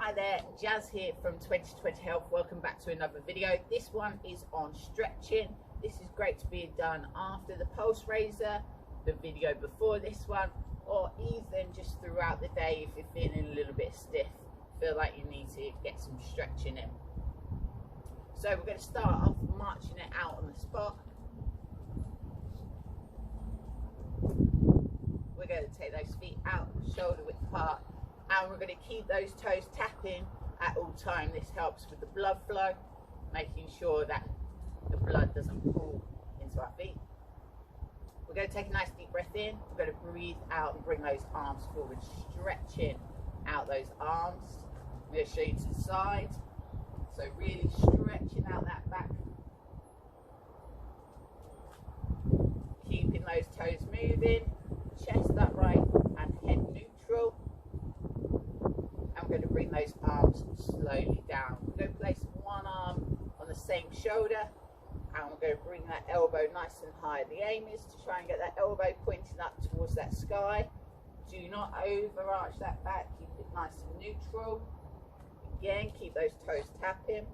Hi there, Jazz here from 2020 Health. Welcome back to another video. This one is on stretching. This is great to be done after the pulse raiser, the video before this one, or even just throughout the day if you're feeling a little bit stiff, feel like you need to get some stretching in. So we're going to start off marching it out on the spot. We're going to take those feet out, shoulder width apart, and we're going to keep those toes tapping at all time. This helps with the blood flow, making sure that the blood doesn't pool into our feet. We're going to take a nice deep breath in. We're going to breathe out and bring those arms forward, stretching out those arms. I'm going to show you to the side. So really stretching out that back. Keeping those toes moving, chest upright and head neutral. And we're going to bring those arms slowly down. We're going to place one arm on the same shoulder and we're going to bring that elbow nice and high. The aim is to try and get that elbow pointing up towards that sky. Do not overarch that back, keep it nice and neutral. Again, keep those toes tapping.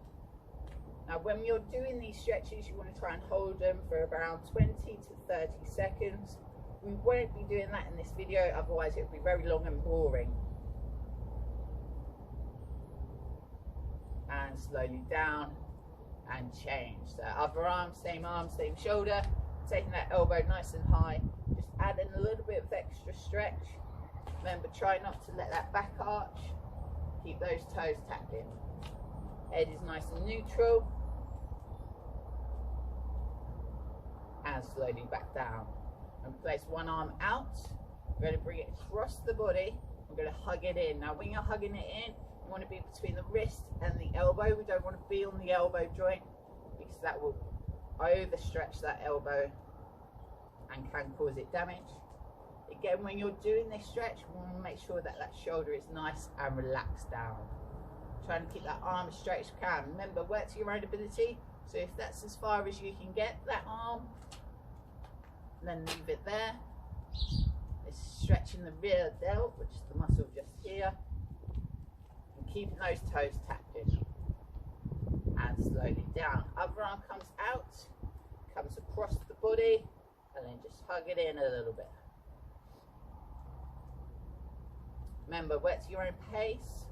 Now when you're doing these stretches, you want to try and hold them for around 20 to 30 seconds. We won't be doing that in this video, otherwise it will be very long and boring. And slowly down and change. So other arm, same shoulder, taking that elbow nice and high, just adding a little bit of extra stretch. Remember, try not to let that back arch. Keep those toes tapping. Head is nice and neutral. And slowly back down. And place one arm out. We're going to bring it across the body. We're going to hug it in. Now when you're hugging it in, you want to be between the wrist and the elbow. We don't want to be on the elbow joint because that will overstretch that elbow and can cause it damage. Again, when you're doing this stretch, we want to make sure that that shoulder is nice and relaxed down. Trying to keep that arm as straight as you can. Remember, work to your own ability. So if that's as far as you can get that arm, then leave it there. It's stretching the rear delt, which is the muscle just here. And keeping those toes tapping. And slowly down. Other arm comes out, comes across the body, and then just hug it in a little bit. Remember, work to your own pace.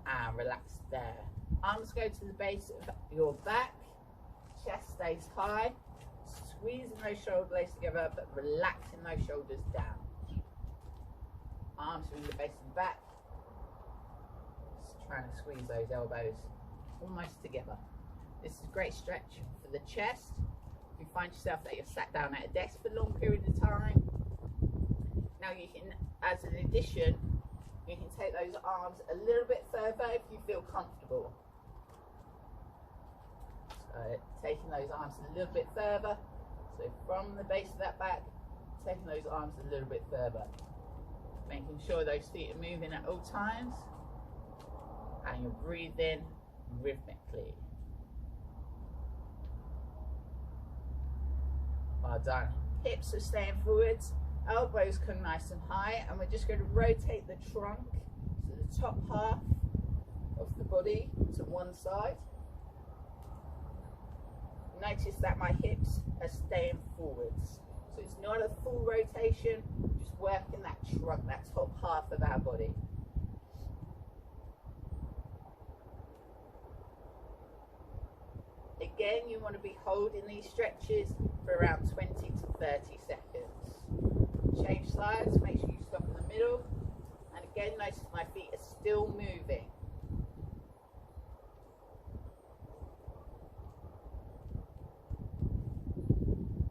And relax there. Arms go to the base of your back. Chest stays high. Squeezing those shoulder blades together, but relaxing those shoulders down. Arms from the base of the back. Just trying to squeeze those elbows almost together. This is a great stretch for the chest. If you find yourself that you're sat down at a desk for a long period of time, now you can, as an addition, you can take those arms a little bit further if you feel comfortable. So taking those arms a little bit further. So from the base of that back, taking those arms a little bit further. Making sure those feet are moving at all times. And you're breathing rhythmically. Well done. Hips are staying forwards. Elbows come nice and high, and we're just going to rotate the trunk, so the top half of the body to one side. Notice that my hips are staying forwards, so it's not a full rotation, just working that trunk, that top half of our body. Again, you want to be holding these stretches for around 20 to 30 seconds. Change sides, make sure you stop in the middle. And again, notice my feet are still moving.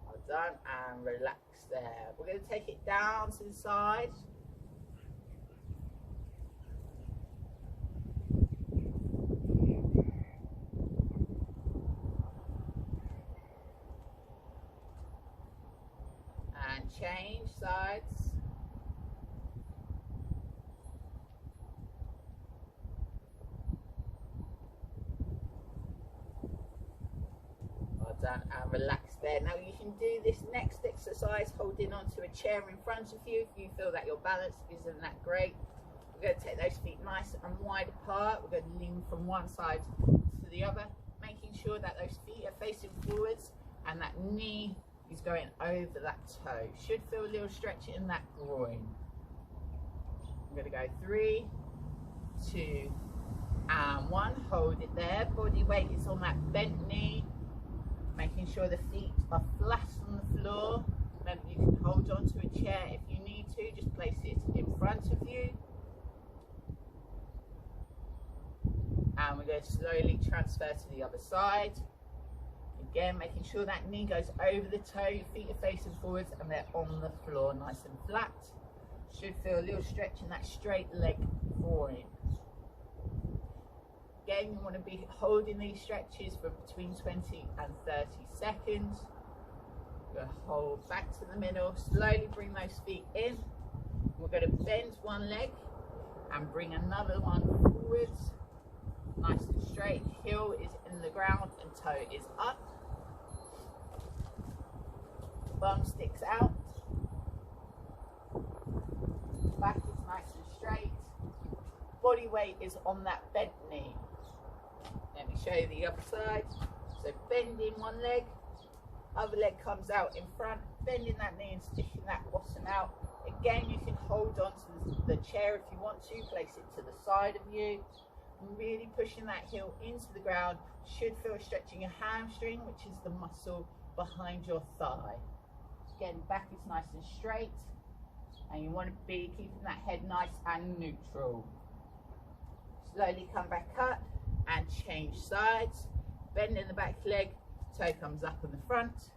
Well done, and relax there. We're going to take it down to the side. And change sides. done, and relax there. Now you can do this next exercise holding onto a chair in front of you if you feel that your balance isn't that great. We're going to take those feet nice and wide apart. We're going to lean from one side to the other, making sure that those feet are facing forwards and that knee is going over that toe. Should feel a little stretch in that groin. I'm going to go 3, 2, and 1. Hold it there. Body weight is on that bent knee, making sure the feet are flat on the floor. Remember, you can hold on to a chair if you need to. Just place it in front of you. And we're going to slowly transfer to the other side. Again, making sure that knee goes over the toe, your feet are facing forwards and they're on the floor nice and flat. Should feel a little stretch in that straight leg groin. Again, you want to be holding these stretches for between 20 and 30 seconds. We're going to hold back to the middle, slowly bring those feet in. We're going to bend one leg and bring another one forwards. Nice and straight, heel is in the ground and toe is up. Bum sticks out. Back is nice and straight. Body weight is on that bent knee. Let me show you the other side. So bending one leg, other leg comes out in front, bending that knee and sticking that bottom out. Again, you can hold on to the chair if you want to, place it to the side of you. Really pushing that heel into the ground. Should feel stretching your hamstring, which is the muscle behind your thigh. Again, back is nice and straight, and you want to be keeping that head nice and neutral. Slowly come back up and change sides. Bend in the back leg, toe comes up on the front.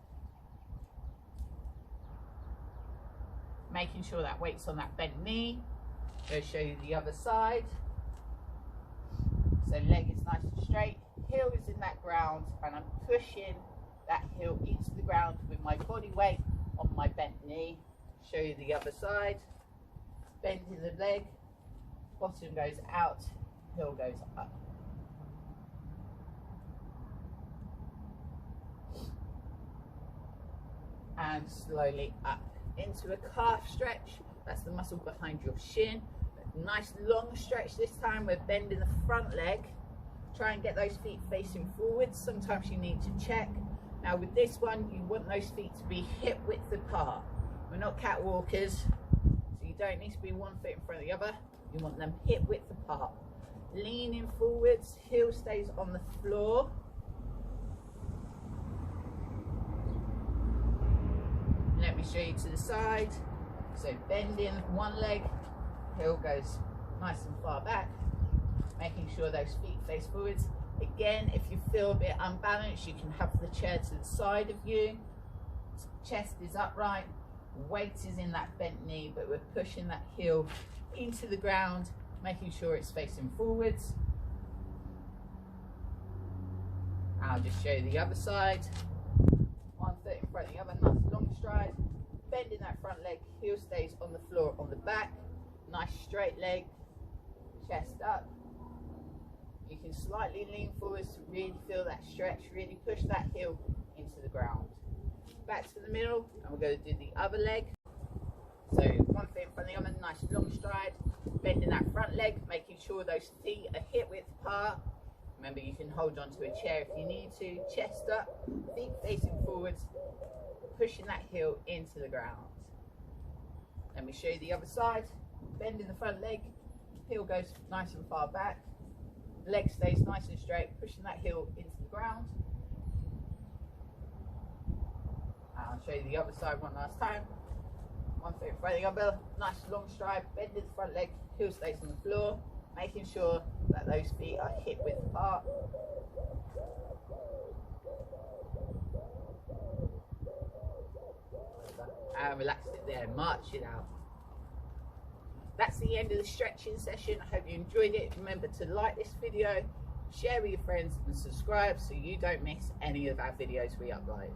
Making sure that weight's on that bent knee. I'll show you the other side. So leg is nice and straight, heel is in that ground, and I'm pushing that heel into the ground with my body weight on my bent knee. Show you the other side. Bending the leg, bottom goes out, heel goes up. And slowly up into a calf stretch. That's the muscle behind your shin. Nice long stretch this time. We're bending the front leg. Try and get those feet facing forwards. Sometimes you need to check. Now with this one, you want those feet to be hip width apart. We're not catwalkers, so you don't need to be one foot in front of the other. You want them hip width apart. Leaning forwards, heel stays on the floor. Let me show you to the side. So bending one leg, heel goes nice and far back, making sure those feet face forwards. Again, if you feel a bit unbalanced, you can have the chair to the side of you. Chest is upright, weight is in that bent knee, but we're pushing that heel into the ground, making sure it's facing forwards. I'll just show you the other side. One foot in front of the other, nice long stride. Bending that front leg, heel stays on the floor on the back. Nice straight leg, chest up. You can slightly lean forwards to really feel that stretch, really push that heel into the ground. Back to the middle, and we're going to do the other leg. So one foot in front of the other, nice long stride. Bending that front leg, making sure those feet are hip width apart. Remember, you can hold on to a chair if you need to. Chest up, feet facing forwards, pushing that heel into the ground. Let me show you the other side. Bending the front leg, heel goes nice and far back, leg stays nice and straight, pushing that heel into the ground. I'll show you the other side one last time. One foot in front of the other, nice long stride, bending the front leg, heel stays on the floor, making sure that those feet are hip width apart. And relax it there, march it out. That's the end of the stretching session. I hope you enjoyed it. Remember to like this video, share with your friends and subscribe so you don't miss any of our videos we upload.